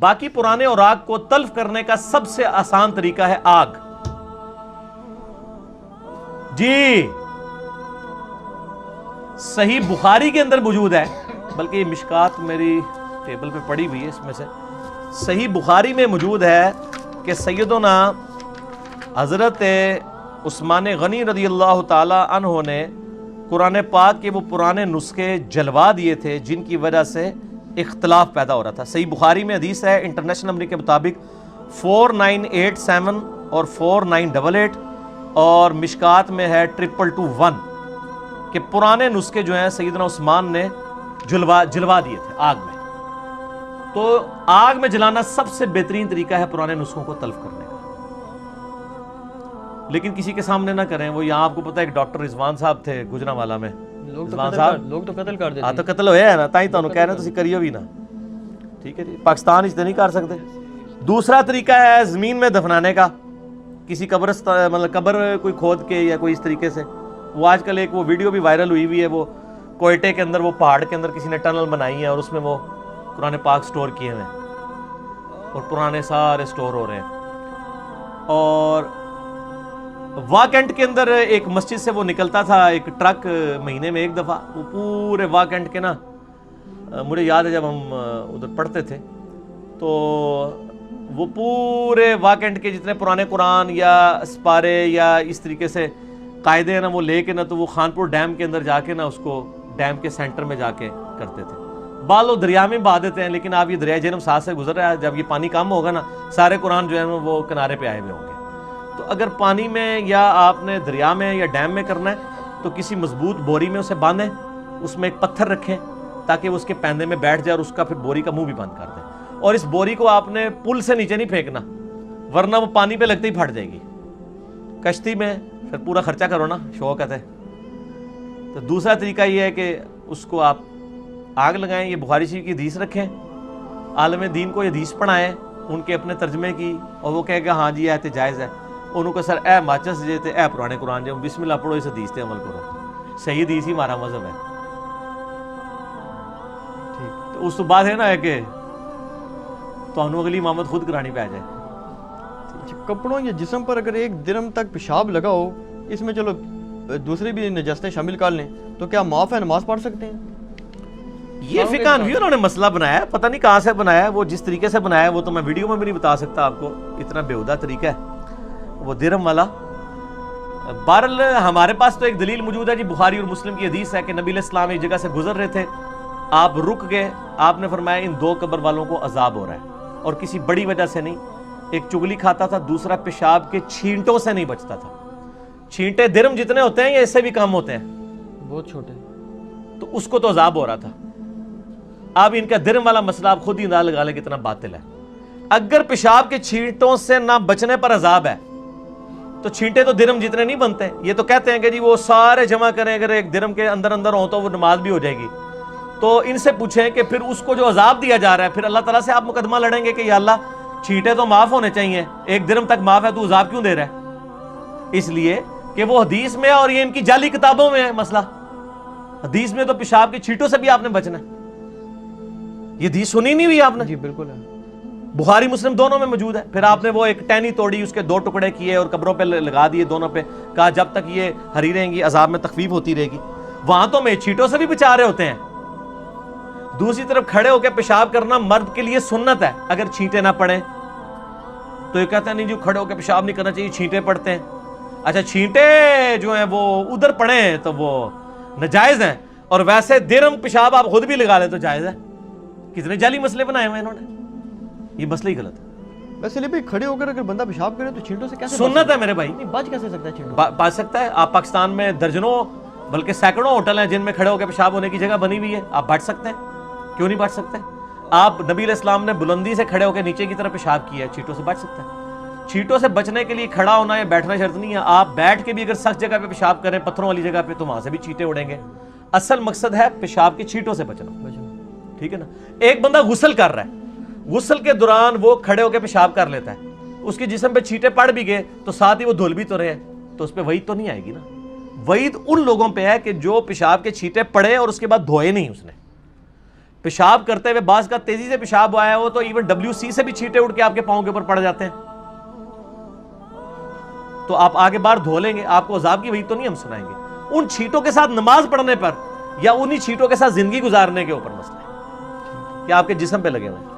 باقی پرانے اوراق کو تلف کرنے کا سب سے آسان طریقہ ہے آگ. جی صحیح بخاری کے اندر موجود ہے، بلکہ یہ مشکات میری ٹیبل پہ پڑی ہوئی ہے، اس میں سے صحیح بخاری میں موجود ہے کہ سیدنا حضرت عثمان غنی رضی اللہ تعالی عنہ نے قرآن پاک کے وہ پرانے نسخے جلوا دیے تھے جن کی وجہ سے اختلاف پیدا ہو رہا تھا. صحیح بخاری میں حدیث ہے انٹرنیشنل نمبر کے مطابق 4987 اور 4988 اور مشکات میں ہے 2221 کہ پرانے نسخے جو ہیں سیدنا عثمان نے جلوا دیے تھے آگ میں. تو آگ میں جلانا سب سے بہترین طریقہ ہے پرانے نسخوں کو تلف کرنے کا، لیکن کسی کے سامنے نہ کریں. وہ یہاں آپ کو پتہ ہے ایک ڈاکٹر رضوان صاحب تھے گجرانوالا میں، لوگ تو قتل کر دیتے ہیں. تو قتل ہویا ہے نا، تاں ہی تانوں کہہ رہے ہیں تسی کریو بھی نا. ٹھیک ہے جی، پاکستان اس نہیں کر سکتے. دوسرا طریقہ ہے زمین میں دفنانے کا، کسی قبرستان مطلب قبر کوئی کھود کے یا کوئی اس طریقے سے. وہ آج کل ایک وہ ویڈیو بھی وائرل ہوئی ہوئی ہے، وہ کوئٹے کے اندر وہ پہاڑ کے اندر کسی نے ٹنل بنائی ہے اور اس میں وہ قرآن پاک سٹور کیے ہوئے ہیں اور پرانے سارے سٹور ہو رہے ہیں. اور واکنڈ کے اندر ایک مسجد سے وہ نکلتا تھا ایک ٹرک مہینے میں ایک دفعہ، وہ پورے واکنڈ کے نا، مجھے یاد ہے جب ہم ادھر پڑھتے تھے تو وہ پورے واکنڈ کے جتنے پرانے قرآن یا سپارے یا اس طریقے سے قاعدے ہیں نا وہ لے کے نا، تو وہ خانپور ڈیم کے اندر جا کے نا اس کو ڈیم کے سینٹر میں جا کے کرتے تھے. بعض لوگ دریا میں بہا دیتے ہیں، لیکن آپ یہ دریائے جہلم ساتھ سے گزر رہا ہے، جب یہ پانی کم ہوگا نا سارے قرآن جو ہے وہ کنارے پہ آئے ہوئے ہوں گے. تو اگر پانی میں یا آپ نے دریا میں یا ڈیم میں کرنا ہے تو کسی مضبوط بوری میں اسے باندھیں، اس میں ایک پتھر رکھیں تاکہ وہ اس کے پیندے میں بیٹھ جائے اور اس کا پھر بوری کا منہ بھی بند کر دیں. اور اس بوری کو آپ نے پل سے نیچے نہیں پھینکنا، ورنہ وہ پانی پہ لگتے ہی پھٹ جائے گی. کشتی میں پھر پورا خرچہ کرو نا، شوق ہے. تو دوسرا طریقہ یہ ہے کہ اس کو آپ آگ لگائیں. یہ بخاری شریف کی حدیث رکھیں، عالم دین کو یہ حدیث پڑھائیں ان کے اپنے ترجمے کی، اور وہ کہے گا ہاں جی یہ جائز ہے. انہوں کو سر اے ماچس جیتے اے پرانے قرآن جو بسم اللہ پڑھو، اس حدیث تے عمل کرو، صحیح حدیث ہی ہمارا مذہب ہے. ٹھیک، تو اس تو بعد ہے نا کہ تو انہوں اگلی امامت خود کرانی پہ آ جائے. کپڑوں یا جسم پر اگر ایک درم تک پیشاب لگا ہو، اس میں چلو دوسری بھی نجاستیں شامل کر لیں، تو کیا معاف ہے، نماز پڑھ سکتے ہیں؟ یہ فقہ حنفی انہوں نے مسئلہ بنایا ہے، پتہ نہیں کہاں سے بنایا ہے. وہ جس طریقے سے بنایا ہے وہ تو میں ویڈیو میں بھی نہیں بتا سکتا آپ کو، اتنا بےہودہ طریقہ ہے وہ درم والا. بہرحال ہمارے پاس تو ایک دلیل موجود ہے جی، بخاری اور مسلم کی حدیث ہے کہ نبی علیہ السلام ایک جگہ سے گزر رہے تھے، آپ رک گئے، آپ نے فرمایا ان دو قبر والوں کو عذاب ہو رہا ہے، اور کسی بڑی وجہ سے نہیں. ایک چگلی کھاتا تھا، دوسرا پیشاب کے چھینٹوں سے نہیں بچتا تھا. چھینٹے درم جتنے ہوتے ہیں یا اس سے بھی کم ہوتے ہیں، بہت چھوٹے، تو اس کو تو عذاب ہو رہا تھا. اب ان کا درم والا مسئلہ آپ خود ہی اندازہ لگا لیں کتنا باطل ہے. اگر پیشاب کے چھینٹوں سے نہ بچنے پر عذاب ہے تو چھینٹے تو درم جتنے نہیں بنتے. یہ تو کہتے ہیں کہ جی وہ سارے جمع کریں، اگر ایک درم کے اندر ہو تو وہ نماز بھی ہو جائے گی. تو ان سے پوچھیں کہ پھر اس کو جو عذاب دیا جا رہا ہے، پھر اللہ تعالیٰ سے آپ مقدمہ لڑیں گے کہ یا اللہ چھینٹے تو معاف ہونے چاہیے، ایک درم تک معاف ہے، تو عذاب کیوں دے رہا ہے؟ اس لیے کہ وہ حدیث میں اور یہ ان کی جعلی کتابوں میں ہے مسئلہ. حدیث میں تو پیشاب کے چھینٹوں سے بھی آپ نے بچنا ہے. یہ حدیث سنی نہیں ہوئی آپ نے؟ جی بالکل ہے، بخاری مسلم دونوں میں موجود ہے. پھر آپ نے وہ ایک ٹہنی توڑی، اس کے 2 ٹکڑے کیے اور قبروں پہ لگا دیے دونوں پہ، کہا جب تک یہ ہری رہیں گی عذاب میں تخفیف ہوتی رہے گی. وہاں تو میں چھینٹوں سے بھی بچا رہے ہوتے ہیں. دوسری طرف کھڑے ہو کے پیشاب کرنا مرد کے لیے سنت ہے اگر چھینٹے نہ پڑیں. تو یہ کہتے ہیں نہیں جو کھڑے ہو کے پیشاب نہیں کرنا چاہیے، چھینٹے پڑتے ہیں. اچھا چھینٹے جو ہیں وہ ادھر پڑیں تو وہ ناجائز ہیں، اور ویسے درم پیشاب آپ خود بھی لگا لیں تو جائز ہے. کتنے جعلی مسئلے بنائے ہوئے انہوں نے، یہ مسئلہ ہی غلط ہے. ویسے لیے خڑے ہو کر اگر بندہ پیشاب کرے تو چھینٹوں سے کیسے سنت ہے میرے بھائی، نہیں بچ کیسے سکتا ہے چھینٹوں؟ بچ سکتا ہے. آپ پاکستان میں درجنوں بلکہ سینکڑوں ہوٹل ہیں جن میں کھڑے ہو کے پیشاب ہونے کی جگہ بنی ہوئی ہے، آپ بچ سکتے ہیں. کیوں نہیں بچ سکتے؟ آپ نبی علیہ السلام نے بلندی سے کھڑے ہو کے نیچے کی طرف پیشاب کیا ہے، چھینٹوں سے بچ سکتا ہے. چھینٹوں سے بچنے کے لیے کھڑا ہونا یا بیٹھنا شرط نہیں ہے. آپ بیٹھ کے بھی اگر سخت جگہ پہ پیشاب کریں، پتھروں والی جگہ پہ، تو وہاں سے بھی چھینٹے اڑیں گے. اصل مقصد ہے پیشاب کے چھینٹوں سے بچنا. ٹھیک ہے نا. ایک بندہ غسل کر رہا ہے، غسل کے دوران وہ کھڑے ہو کے پیشاب کر لیتا ہے، اس کے جسم پہ چھینٹے پڑ بھی گئے تو ساتھ ہی وہ دھل بھی تو رہے، تو اس پہ وعید تو نہیں آئے گی نا. وعید ان لوگوں پہ ہے کہ جو پیشاب کے چھینٹے پڑے اور اس کے بعد دھوئے نہیں اس نے. پیشاب کرتے ہوئے بعض کا تیزی سے پیشاب آیا ہو تو ایون WC سے بھی چھینٹے اڑ کے آپ کے پاؤں کے اوپر پڑ جاتے ہیں، تو آپ آگے بار دھو لیں گے، آپ کو عذاب کی وحی تو نہیں ہم سنائیں گے۔ ان چھینٹوں کے ساتھ نماز پڑھنے پر یا انہی چھینٹوں کے ساتھ زندگی گزارنے کے اوپر مسئلہ ہے کہ آپ کے جسم پہ لگے ہوئے ہیں۔